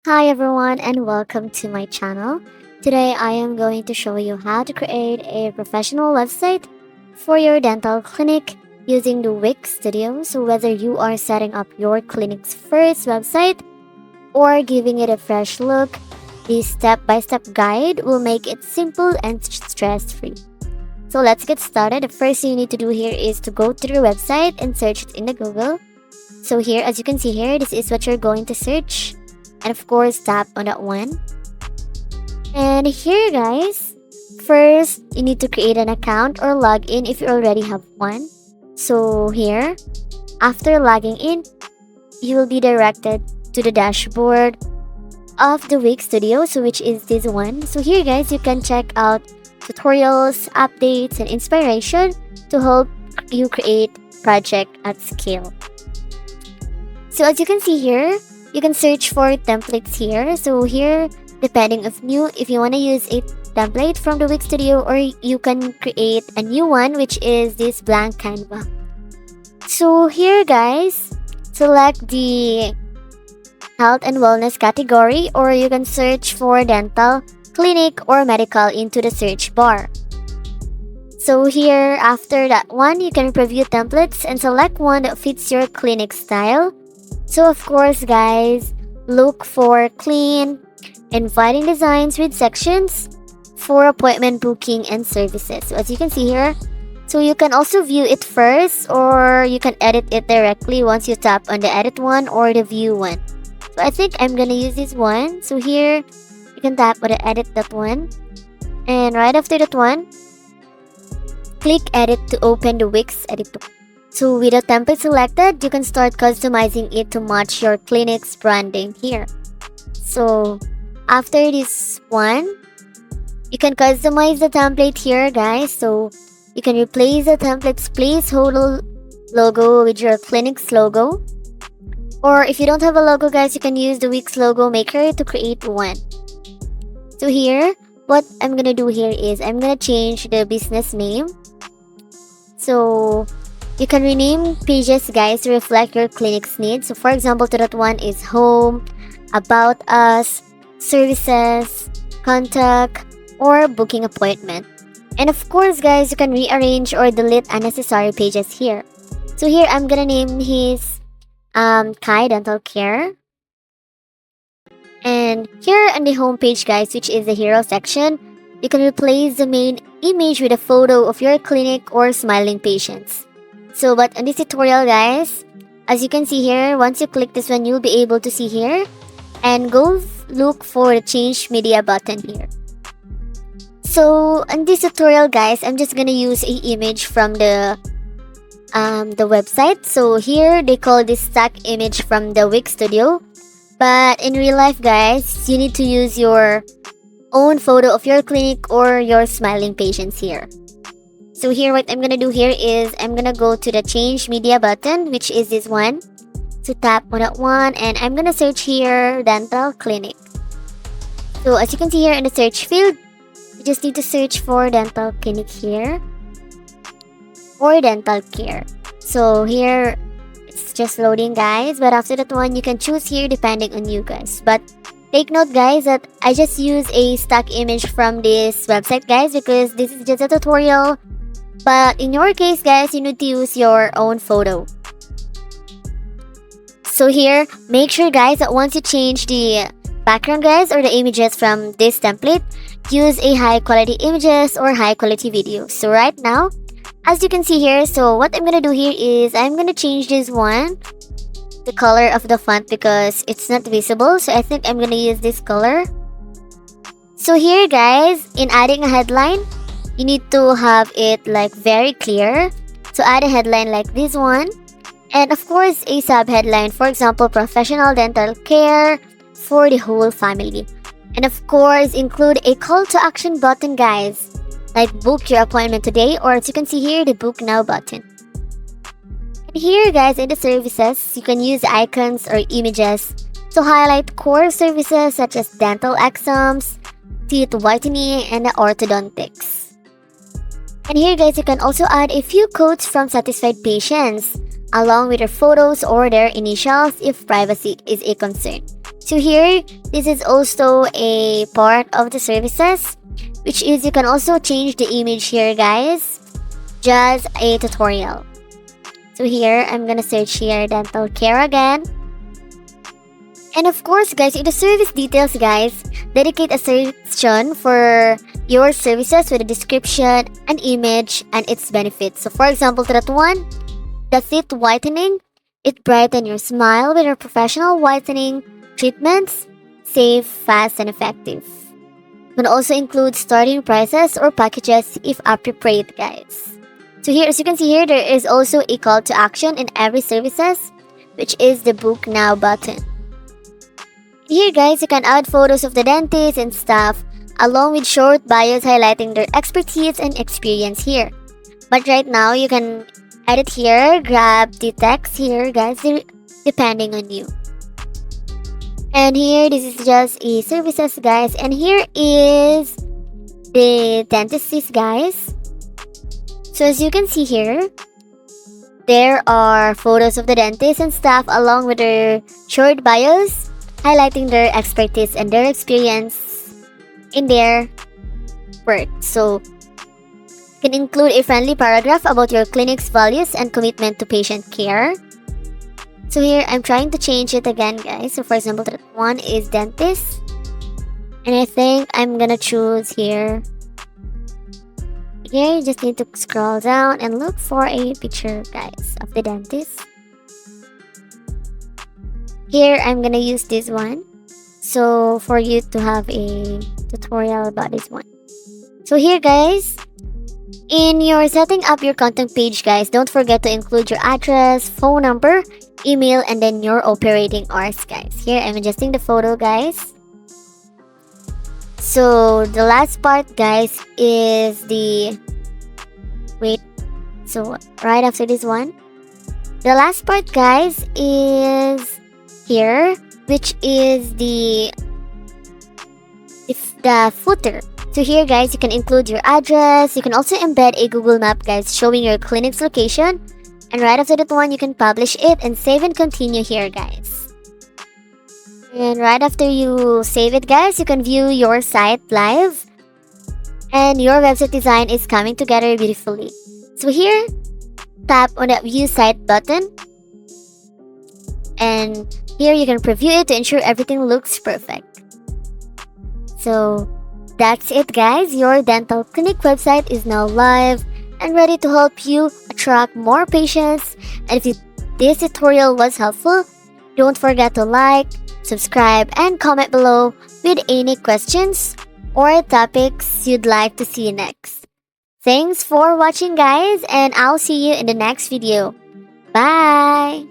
Hi everyone and welcome to my channel. Today I am going to show you how to create a professional website for your dental clinic using the Wix Studio. So whether you are setting up your clinic's first website or giving it a fresh look, this step-by-step guide will make it simple and stress-free. So let's get started. The first thing you need to do here is to go to your website and search it in the Google. So here, as you can see here, this is what you're going to search. And of course, tap on that one. And here, guys, first, you need to create an account or log in if you already have one. So here, after logging in, you will be directed to the dashboard of the Wix Studio, so which is this one. So here, guys, you can check out tutorials, updates, and inspiration to help you create project at scale. So as you can see here, you can search for templates here. So here, depending if you want to use a template from the Wix Studio, or you can create a new one, which is this blank Canva. So here, guys, select the health and wellness category, or you can search for dental, clinic, or medical into the search bar. So here, after that one, you can preview templates and select one that fits your clinic style. So of course, guys, look for clean, inviting designs with sections for appointment booking and services. So as you can see here, so you can also view it first, or you can edit it directly once you tap on the edit one or the view one. So I think I'm gonna use this one. So here, you can tap on the edit that one. And right after that one, click edit to open the Wix editor. So with a template selected, you can start customizing it to match your clinic's branding here. So after this one, you can customize the template here, guys. So you can replace the template's placeholder logo with your clinic's logo. Or if you don't have a logo, guys, you can use the Wix logo maker to create one. So here, what I'm gonna do here is I'm gonna change the business name. So you can rename pages, guys, to reflect your clinic's needs. So for example, to that one is home, about us, services, contact, or booking appointment. And of course, guys, you can rearrange or delete unnecessary pages here. So here, I'm gonna name his Kai Dental Care. And here on the home page, guys, which is the hero section, you can replace the main image with a photo of your clinic or smiling patients. So, but in this tutorial, guys, as you can see here, once you click this one, you'll be able to see here and go look for the change media button here. So, in this tutorial, guys, I'm just gonna use a image from the website. So here they call this stock image from the Wix Studio, but in real life, guys, you need to use your own photo of your clinic or your smiling patients here. So here, what I'm gonna do here is I'm gonna go to the change media button, which is this one. So tap on that one, and I'm gonna search here dental clinic. So as you can see here in the search field, you just need to search for dental clinic here or dental care. So here it's just loading, guys, but after that one you can choose here depending on you guys. But take note, guys, that I just use a stock image from this website, guys, because this is just a tutorial. But in your case, guys, you need to use your own photo. So here, make sure, guys, that once you change the background, guys, or the images from this template, use a high quality images or high quality videos. So right now, as you can see here, so what I'm gonna do here is I'm gonna change this one, the color of the font, because it's not visible. So I think I'm gonna use this color. So here, guys, in adding a headline, you need to have it like very clear. So add a headline like this one. And of course, a sub-headline, for example, professional dental care for the whole family. And of course, include a call to action button, guys, like book your appointment today, or as you can see here, the book now button. And here, guys, in the services, you can use icons or images to highlight core services such as dental exams, teeth whitening, and orthodontics. And here, guys, you can also add a few quotes from satisfied patients along with their photos or their initials if privacy is a concern. So here, this is also a part of the services, which is you can also change the image here, guys. Just a tutorial. So here, I'm gonna search here dental care again. And of course, guys, in the service details, guys, dedicate a section for your services with a description, an image, and its benefits. So for example, to that one, the teeth whitening, it brightens your smile with our professional whitening treatments, safe, fast, and effective. You can also include starting prices or packages if appropriate, guys. So here, as you can see here, there is also a call to action in every services, which is the book now button. Here, guys, you can add photos of the dentist and staff along with short bios highlighting their expertise and experience here. But right now, you can edit here, grab the text here, guys, depending on you. And here, this is just a services, guys. And here is the dentist, guys. So as you can see here, there are photos of the dentist and staff along with their short bios highlighting their expertise and their experience in their work. So you can include a friendly paragraph about your clinic's values and commitment to patient care. So here, I'm trying to change it again, guys. So for example, that one is dentist. And I think I'm gonna choose here. Here, you just need to scroll down and look for a picture, guys, of the dentist. Here, I'm gonna use this one. So for you to have a tutorial about this one. So here, guys, in your setting up your contact page, guys, don't forget to include your address, phone number, email, and then your operating hours, guys. Here, I'm adjusting the photo, guys. So the last part, guys, is the so right after this one, the last part, guys, is here, which is the footer. So here, guys, you can include your address. You can also embed a Google map, guys, showing your clinic's location. And right after that one, you can publish it and save and continue here, guys. And right after you save it, guys, you can view your site live. And your website design is coming together beautifully. So here, tap on that view site button. And here you can preview it to ensure everything looks perfect. So that's it, guys. Your dental clinic website is now live and ready to help you attract more patients. And if this tutorial was helpful, don't forget to like, subscribe, and comment below with any questions or topics you'd like to see next. Thanks for watching, guys, and I'll see you in the next video. Bye!